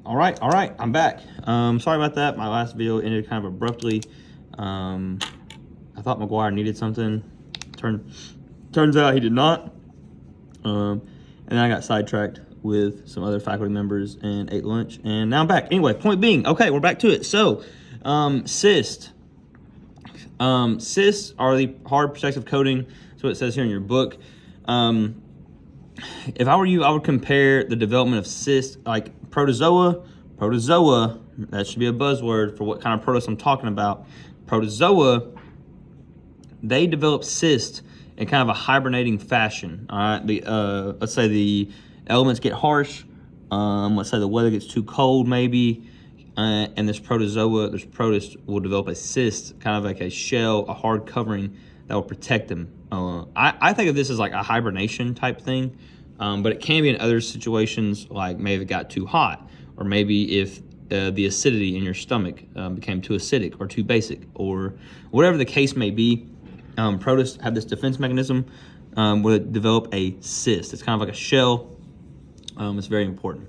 All right, I'm back. Sorry about that. My last video ended kind of abruptly. I thought McGuire needed something. Turns out he did not. And then I got sidetracked with some other faculty members and ate lunch, and now I'm back. Anyway, point being, okay, we're back to it. So, cysts. Cysts are the hard protective coating. That's what it says here in your book. If I were you, I would compare the development of cysts, like protozoa, that should be a buzzword for what kind of protist I'm talking about. Protozoa, they develop cysts in kind of a hibernating fashion. All right, let's say the elements get harsh. Let's say the weather gets too cold, maybe, and this protist will develop a cyst, kind of like a shell, a hard covering that will protect them. I think of this as like a hibernation type thing, but it can be in other situations, like maybe it got too hot, or maybe if the acidity in your stomach became too acidic or too basic, or whatever the case may be. Protists have this defense mechanism where they develop a cyst. It's kind of like a shell. It's very important.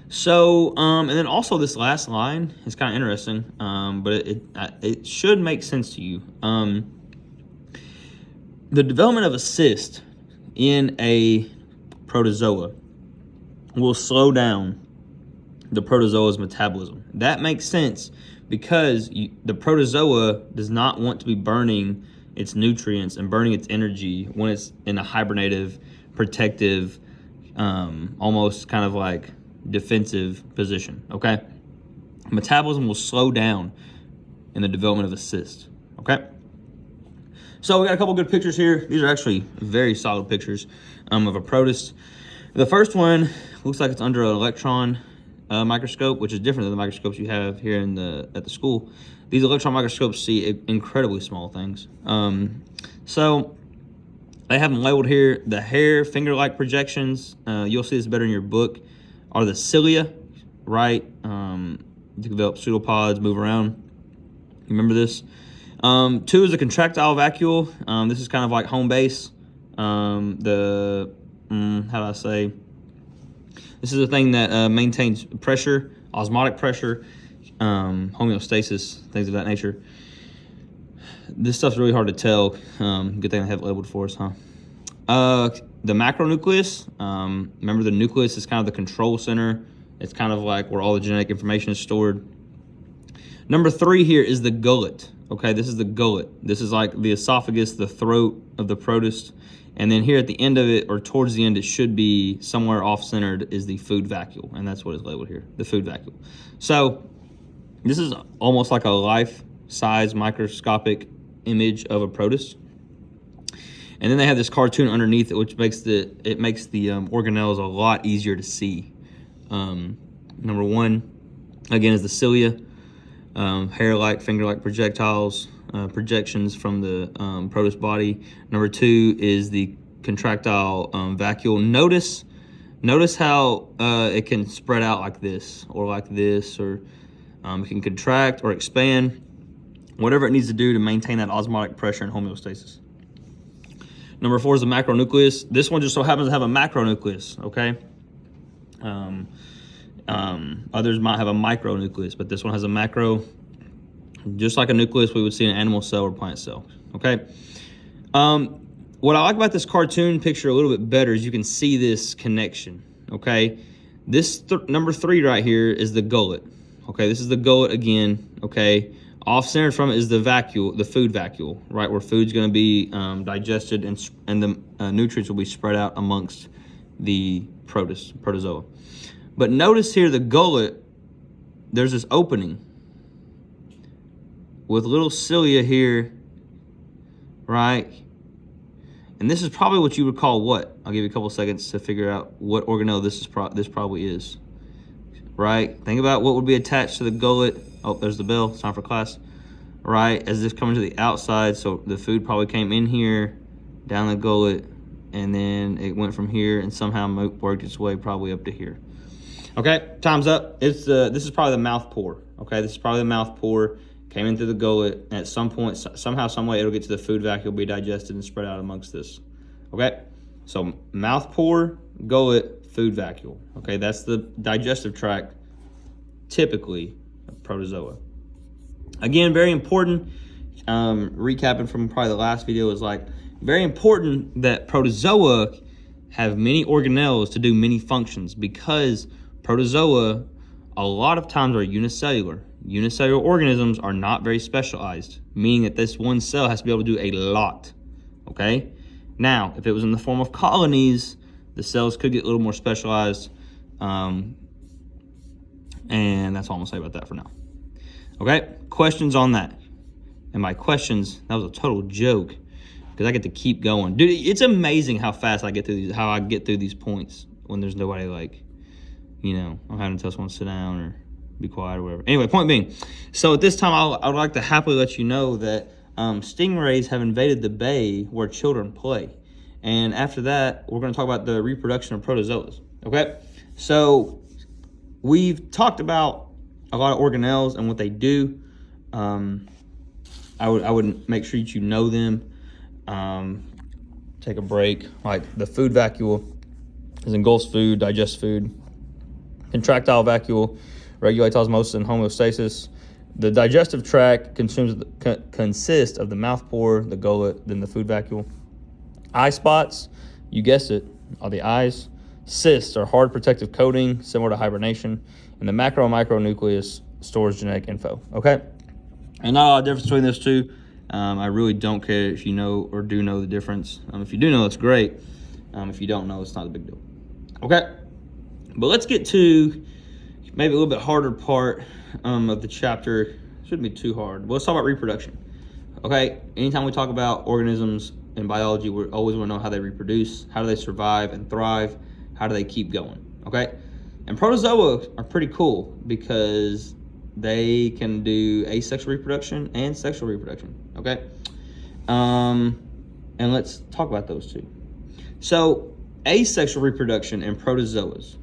So, and then also this last line is kind of interesting, but it should make sense to you. The development of a cyst in a protozoa will slow down the protozoa's metabolism. That makes sense because the protozoa does not want to be burning its nutrients and burning its energy when it's in a hibernative, protective, almost kind of like defensive position, okay? Metabolism will slow down in the development of a cyst, okay? So we got a couple good pictures here. These are actually very solid pictures of a protist. The first one looks like it's under an electron microscope, which is different than the microscopes you have here at the school. These electron microscopes see incredibly small things. So they have them labeled here. The hair, finger-like projections, you'll see this better in your book, are the cilia, right? To develop pseudopods, move around. You remember this? 2 is the contractile vacuole. This is kind of like home base. How do I say? This is a thing that maintains pressure, osmotic pressure, homeostasis, things of that nature. This stuff's really hard to tell. Good thing they have it labeled for us, huh? The macronucleus, remember the nucleus is kind of the control center. It's kind of like where all the genetic information is stored. Number 3 here is the gullet. Okay, this is the gullet. This is like the esophagus, the throat of the protist. And then here at the end of it, or towards the end, it should be somewhere off-centered, is the food vacuole. And that's what is labeled here, the food vacuole. So this is almost like a life-size microscopic image of a protist. And then they have this cartoon underneath it, which makes the organelles a lot easier to see. Number 1, again, is the cilia, hair-like, finger-like projectiles, projections from the protist body. Number 2 is the contractile vacuole. Notice how it can spread out like this, or it can contract or expand, whatever it needs to do to maintain that osmotic pressure and homeostasis. Number 4 is the macronucleus. This one just so happens to have a macronucleus, okay? Others might have a micronucleus, but this one has a macro, just like a nucleus we would see in an animal cell or plant cell, okay? What I like about this cartoon picture a little bit better is you can see this connection, okay? This number 3 right here is the gullet, okay? This is the gullet again, okay? Off-centered from it is the vacuole, the food vacuole, right, where food's going to be digested and the nutrients will be spread out amongst the protozoa. But notice here the gullet, there's this opening with little cilia here, right? And this is probably what you would call what? I'll give you a couple seconds to figure out what organelle this probably is, right? Think about what would be attached to the gullet. Oh, there's the bell. It's time for class. Right, as this coming to the outside, so the food probably came in here, down the gullet, and then it went from here and somehow worked its way probably up to here. Okay, time's up. This is probably the mouth pore. Okay, this is probably the mouth pore. Came in through the gullet, and at some point, somehow, some way, it'll get to the food vacuole, be digested and spread out amongst this. Okay, so mouth pore, gullet, food vacuole. Okay, that's the digestive tract, typically, of protozoa. Again, very important. Recapping from probably the last video is like very important that protozoa have many organelles to do many functions, because protozoa a lot of times are unicellular. Unicellular organisms are not very specialized, meaning that this one cell has to be able to do a lot. Okay? Now, if it was in the form of colonies, the cells could get a little more specialized. And that's all I'm gonna say about that for now. Okay? Questions on that? And by questions, that was a total joke, because I get to keep going. Dude, it's amazing how fast I get through these, how I get through these points when there's nobody, like, you know, I'm having to tell someone to sit down or be quiet or whatever. Anyway, point being, so at this time, I would like to happily let you know that stingrays have invaded the bay where children play. And after that, we're going to talk about the reproduction of protozoas. Okay? So we've talked about a lot of organelles and what they do. I would make sure that you know them. Take a break. Like the food vacuole is engulfs food, digests food. Contractile vacuole regulates osmosis and homeostasis. The digestive tract consists of the mouth pore, the gullet, then the food vacuole. Eye spots, you guessed it, are the eyes. Cysts are hard protective coating, similar to hibernation. And the macro and micronucleus stores genetic info. Okay? And not a lot of difference between those two. I really don't care if you know or do know the difference. If you do know, it's great. If you don't know, it's not a big deal. Okay? But let's get to maybe a little bit harder part of the chapter. Shouldn't be too hard. Well, let's talk about reproduction. Okay? Anytime we talk about organisms in biology, we always want to know how they reproduce, how do they survive and thrive, how do they keep going. Okay? And protozoa are pretty cool because they can do asexual reproduction and sexual reproduction. Okay? And let's talk about those two. So, asexual reproduction in protozoas,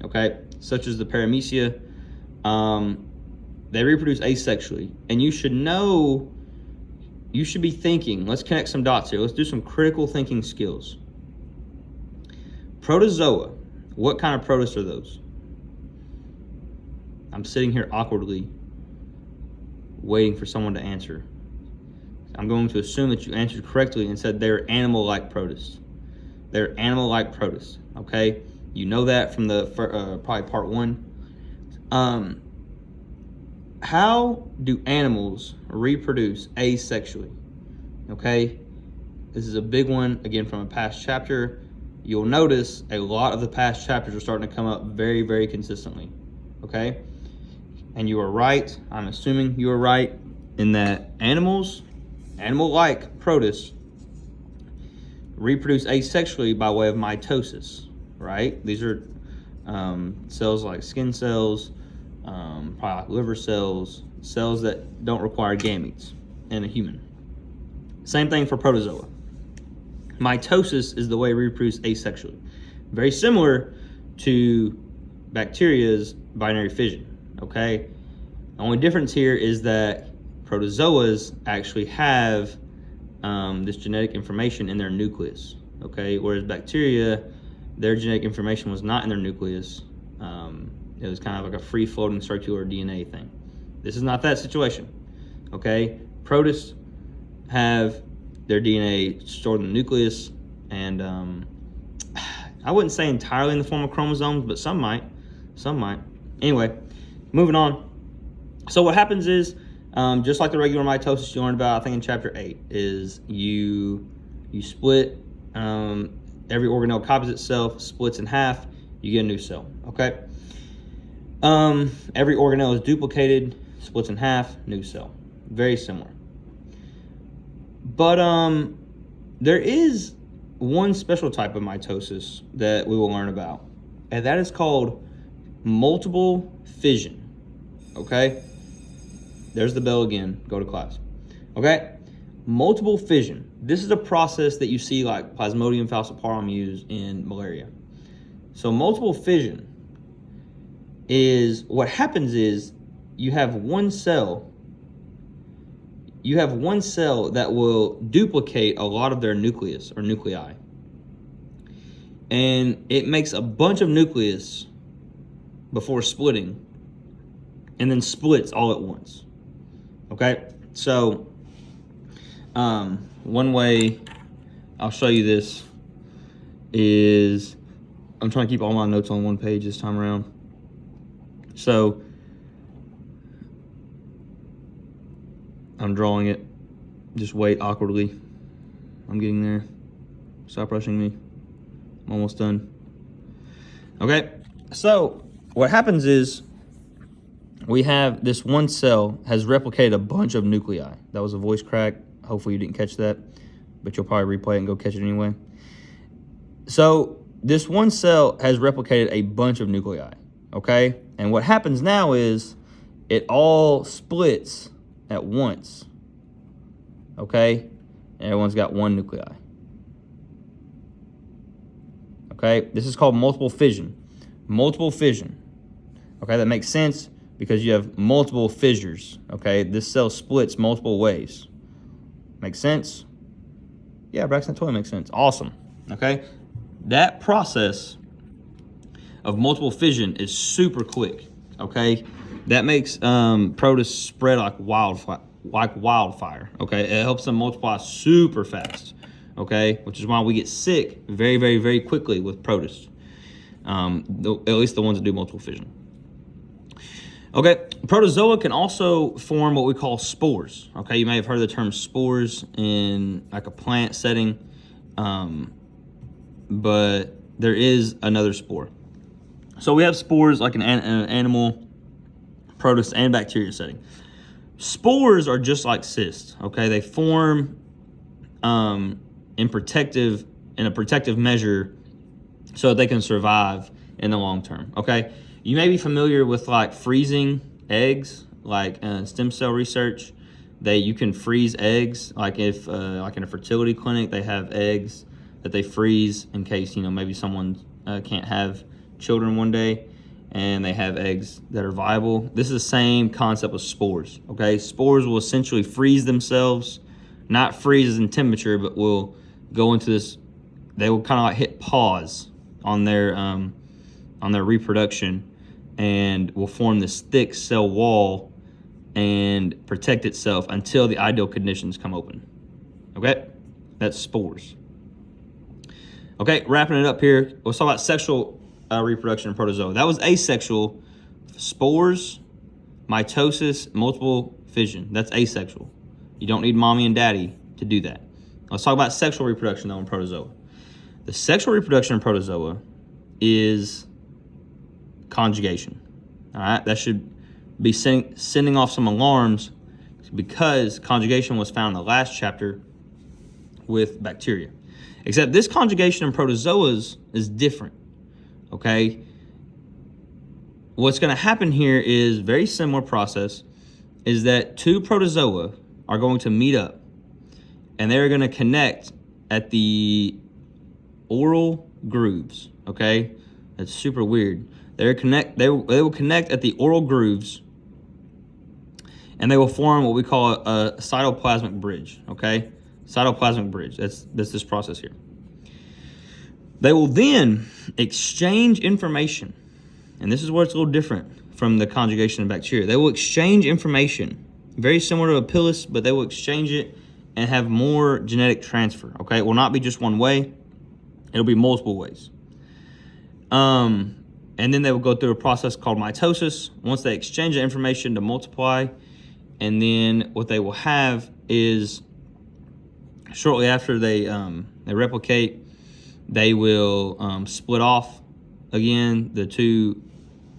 okay, such as the paramecia, they reproduce asexually. And you should know, you should be thinking, let's connect some dots here. Let's do some critical thinking skills. Protozoa, what kind of protists are those? I'm sitting here awkwardly waiting for someone to answer. I'm going to assume that you answered correctly and said they're animal-like protists. They're animal-like protists, okay? You know that from the probably part 1. How do animals reproduce asexually? Okay? This is a big one, again, from a past chapter. You'll notice a lot of the past chapters are starting to come up very, very consistently, okay? And you are right, I'm assuming you are right, in that animal-like protists reproduce asexually by way of mitosis, right? These are cells like skin cells, probably like liver cells, cells that don't require gametes in a human. Same thing for protozoa. Mitosis is the way we reproduce asexually. Very similar to bacteria's binary fission, okay? The only difference here is that protozoas actually have this genetic information in their nucleus, okay? Whereas bacteria, their genetic information was not in their nucleus. It was kind of like a free-floating circular DNA thing. This is not that situation, okay? Protists have their DNA stored in the nucleus, and I wouldn't say entirely in the form of chromosomes, but some might. Anyway, moving on. So what happens is, just like the regular mitosis you learned about, I think in chapter 8, is you split, every organelle copies itself, splits in half, you get a new cell, okay? Every organelle is duplicated, splits in half, new cell. Very similar. But there is one special type of mitosis that we will learn about, and that is called multiple fission, okay? There's the bell again, go to class, okay? Multiple fission. This is a process that you see like Plasmodium falciparum use in malaria. So multiple fission is, what happens is you have one cell that will duplicate a lot of their nucleus or nuclei. and it makes a bunch of nucleus before splitting, and then splits all at once. Okay, so one way I'll show you this is, I'm trying to keep all my notes on one page this time around. So I'm drawing it. Just wait awkwardly. I'm getting there. Stop rushing me. I'm almost done. Okay, so what happens is we have this one cell has replicated a bunch of nuclei. That was a voice crack. Hopefully you didn't catch that, but you'll probably replay it and go catch it anyway. So this one cell has replicated a bunch of nuclei, okay? And what happens now is it all splits at once, okay? And everyone's got one nuclei. Okay, this is called multiple fission. Multiple fission. Okay, that makes sense because you have multiple fissures. Okay, this cell splits multiple ways. Makes sense? Yeah, Braxton, that totally makes sense. Awesome. Okay, that process of multiple fission is super quick. Okay, that makes protists spread like wildfire. Okay, it helps them multiply super fast. Okay, which is why we get sick very, very, very quickly with protists. At least the ones that do multiple fission. Okay, protozoa can also form what we call spores. Okay, you may have heard the term spores in like a plant setting, but there is another spore. So we have spores like an animal, protist, and bacteria setting. Spores are just like cysts. Okay, they form in a protective measure so that they can survive in the long term. Okay, you may be familiar with like freezing eggs, like stem cell research. You can freeze eggs, like if like in a fertility clinic they have eggs that they freeze in case maybe someone can't have children one day, and they have eggs that are viable. This is the same concept with spores. Okay, spores will essentially freeze themselves, not freeze in temperature, but will go into this. They will kind of like hit pause on their reproduction, and will form this thick cell wall and protect itself until the ideal conditions come open. Okay, that's spores. Okay, wrapping it up here, let's talk about sexual reproduction in protozoa. That was asexual. Spores, mitosis, multiple fission. That's asexual. You don't need mommy and daddy to do that. Let's talk about sexual reproduction though in protozoa. The sexual reproduction in protozoa is conjugation. All right, that should be sending off some alarms, because conjugation was found in the last chapter with bacteria. Except this conjugation in protozoas is different. Okay, what's going to happen here is very similar process. Is that two protozoa are going to meet up, and they're going to connect at the oral grooves. Okay, that's super weird. They will connect at the oral grooves, and they will form what we call a cytoplasmic bridge. Okay, cytoplasmic bridge. That's this process here. They will then exchange information, and this is where it's a little different from the conjugation of bacteria. They will exchange information, very similar to a pilus, but they will exchange it and have more genetic transfer. Okay, it will not be just one way; it'll be multiple ways. And then they will go through a process called mitosis. Once they exchange the information to multiply, and then what they will have is shortly after they replicate, they will split off again. The two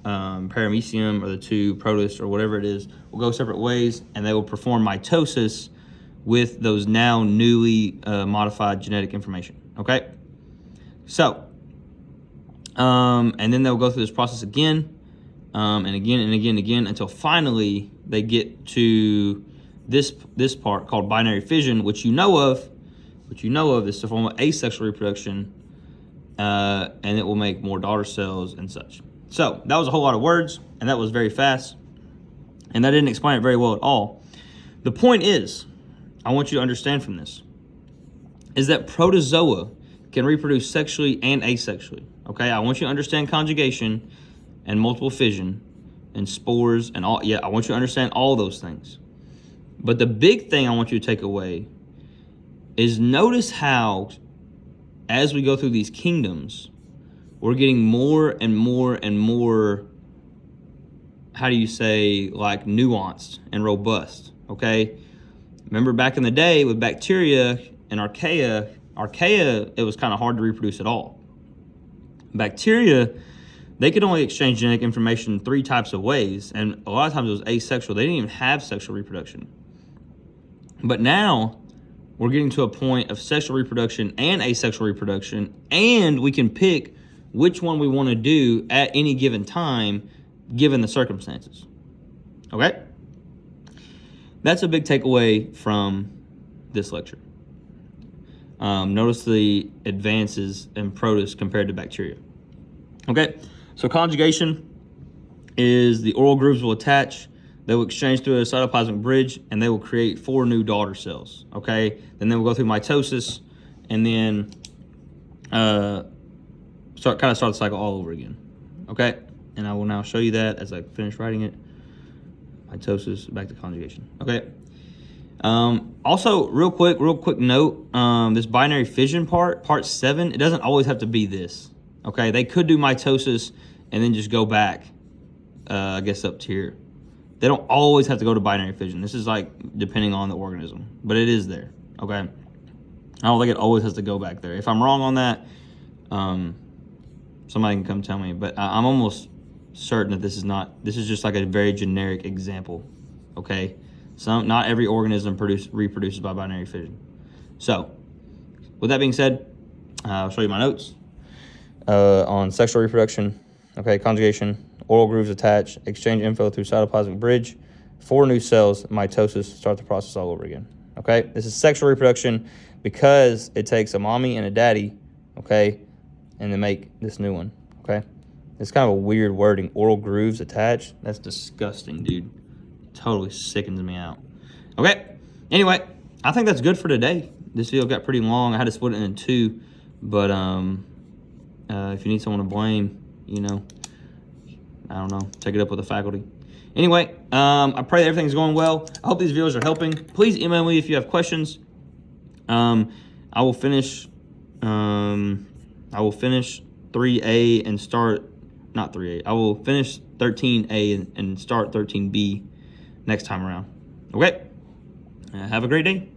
paramecium or the two protists or whatever it is will go separate ways, and they will perform mitosis with those now newly modified genetic information. Okay, so and then they'll go through this process again, and again and again and again until finally they get to this part called binary fission, which you know of is to form asexual reproduction, and it will make more daughter cells and such. So that was a whole lot of words, and that was very fast, and that didn't explain it very well at all. The point is, I want you to understand from this, is that protozoa can reproduce sexually and asexually. Okay, I want you to understand conjugation and multiple fission and spores and all. Yeah, I want you to understand all those things. But the big thing I want you to take away is notice how, as we go through these kingdoms, we're getting more and more and more, how do you say, like nuanced and robust, okay? Remember back in the day with bacteria and archaea, it was kind of hard to reproduce at all. Bacteria, they could only exchange genetic information 3 types of ways, and a lot of times it was asexual. They didn't even have sexual reproduction. But now we're getting to a point of sexual reproduction and asexual reproduction, and we can pick which one we want to do at any given time, given the circumstances. Okay? That's a big takeaway from this lecture. Notice the advances in protists compared to bacteria. Okay, so conjugation is the oral grooves will attach, they will exchange through a cytoplasmic bridge, and they will create 4 new daughter cells. Okay, then they will go through mitosis, and then start the cycle all over again. Okay, and I will now show you that as I finish writing it. Mitosis, back to conjugation. Okay. Also, real quick note, this binary fission part 7, it doesn't always have to be this. Okay, they could do mitosis and then just go back, I guess up to here. They don't always have to go to binary fission. This is like depending on the organism, but it is there. Okay, I don't think it always has to go back there. If I'm wrong on that, somebody can come tell me. But I'm almost certain that this is just like a very generic example. Okay, not every organism reproduces by binary fission. So, with that being said, I'll show you my notes on sexual reproduction. Okay, conjugation, oral grooves attach, exchange info through cytoplasmic bridge, 4 new cells, mitosis, start the process all over again. Okay, this is sexual reproduction because it takes a mommy and a daddy, okay, and they make this new one. Okay, it's kind of a weird wording, oral grooves attached. That's disgusting, dude. Totally sickens me out. Okay, anyway, I think that's good for today. This video got pretty long. I had to split it into 2, but if you need someone to blame, you know, I don't know, take it up with the faculty. Anyway, I pray that everything's going well. I hope these videos are helping. Please email me if you have questions. I will finish 3A and start, not 3A. I will finish 13A and start 13B next time around. Okay, have a great day.